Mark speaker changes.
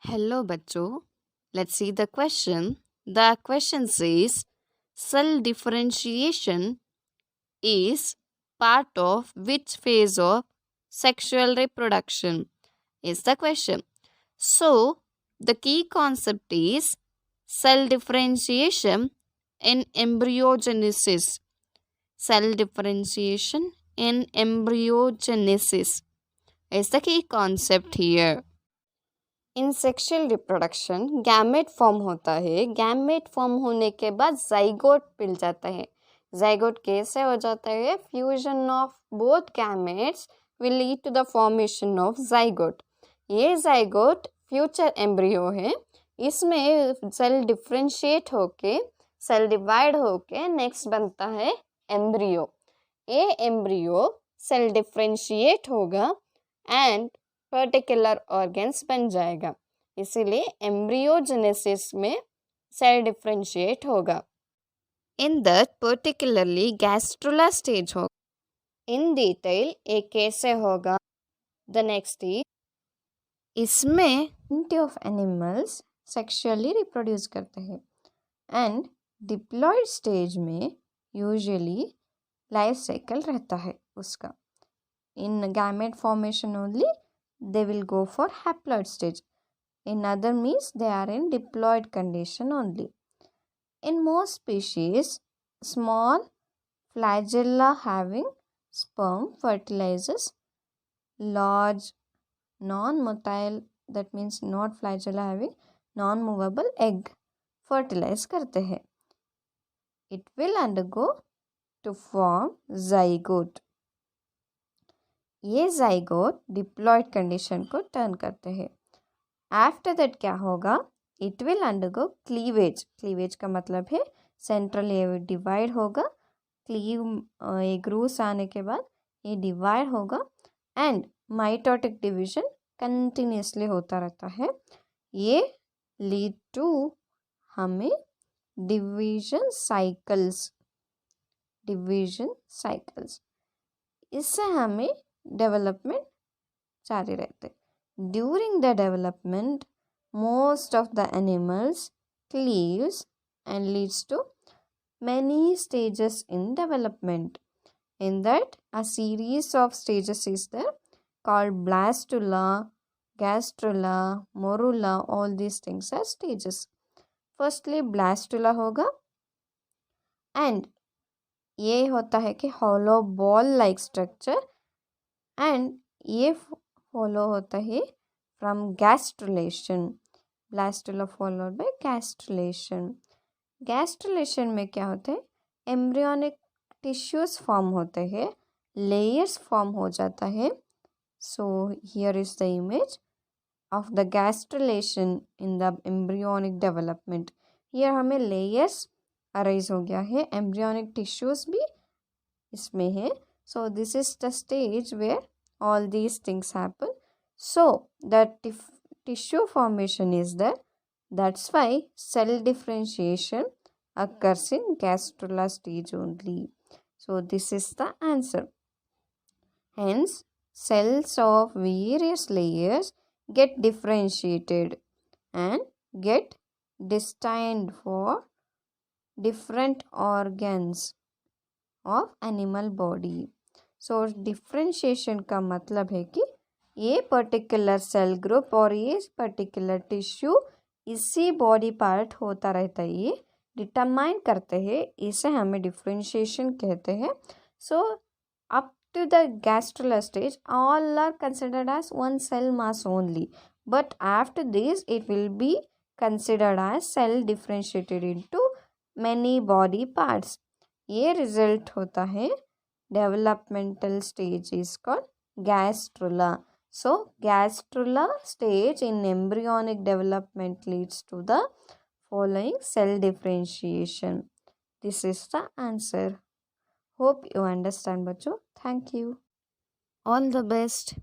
Speaker 1: Hello, bachcho. Let's see the question. The question says cell differentiation is part of which phase of sexual reproduction? Is the question. So, the key concept is cell differentiation in embryogenesis. Cell differentiation in embryogenesis is the key concept here. In sexual reproduction gamete form होता है। Gamete form होने के बाद zygote मिल जाता है। Zygote कैसे हो जाता है? Fusion of both gametes will lead to the formation of zygote. ये जाइगोट फ्यूचर एम्ब्रियो है। इसमें सेल डिफ्रेंशिएट होके सेल डिवाइड होके नेक्स्ट बनता है एम्ब्रियो। ये एम्ब्रियो सेल डिफ्रेंशिएट होगा एंड पर्टिकुलर ऑर्गन्स बन जाएगा। इसीलिए एम्ब्रियोजेनेसिस में सेल डिफ्रेंशिएट होगा। In that particularly gastrula stage होगा। इन डिटेल ये कैसे होगा? द नेक्स्ट इज इसमें plenty of animals sexually reproduce करते हैं एंड डिप्लॉयड स्टेज में यूजुअली लाइफ साइकिल रहता है उसका। In gamete formation only they will go for haploid stage. In other means they are in diploid condition only. In most species, small flagella having sperm fertilizes large non-motile, that means not flagella having non-movable egg fertilize करते हैं. It will undergo to form zygote. ये zygote diploid condition को turn करते हैं। After that क्या होगा? It will undergo cleavage. Cleavage का मतलब है सेंट्रल ये डिवाइड होगा। ये ग्रूस आने के बाद ये डिवाइड होगा एंड माइटोटिक डिवीजन कंटिन्यूसली होता रहता है। ये लीड टू हमें डिवीजन साइकिल्स इससे हमें डेवलपमेंट जारी रहते। During the development most of the animals cleaves and leads to many stages in development. In that, a series of stages is there called blastula, gastrula, morula. All these things are stages. Firstly, blastula होगा and ये होता है कि hollow ball like structure and ये follow होता है from gastrulation. Blastula followed by gastrulation. Gastrulation में क्या होता है? एम्ब्रियोनिक टिश्यूज फॉर्म होते हैं, लेयर्स फॉर्म हो जाता है। So here is the image of the gastrulation in the embryonic development. Here हमें लेयर्स अराइज हो गया है, एम्ब्रियोनिक टिश्यूज भी इसमें है। So this is the stage where all these things happen. So the tissue formation is that. That's why cell differentiation occurs in gastrula stage only. So this is the answer. Hence, cells of various layers get differentiated and get destined for different organs of animal body. So differentiation का मतलब है कि ये particular cell group और ये particular tissue इसी body part होता रहता है, ये डिटरमाइन करते हैं, इसे हमें डिफ्रेंशिएशन कहते हैं। So up to the gastrular stage all are considered as one cell mass only, but after this it will be considered as cell differentiated into many body parts. ये रिजल्ट होता है developmental stage is called gastrula. So, gastrula stage in embryonic development leads to the following cell differentiation. This is the answer. Hope you understand, bachcho. Thank you. All the best.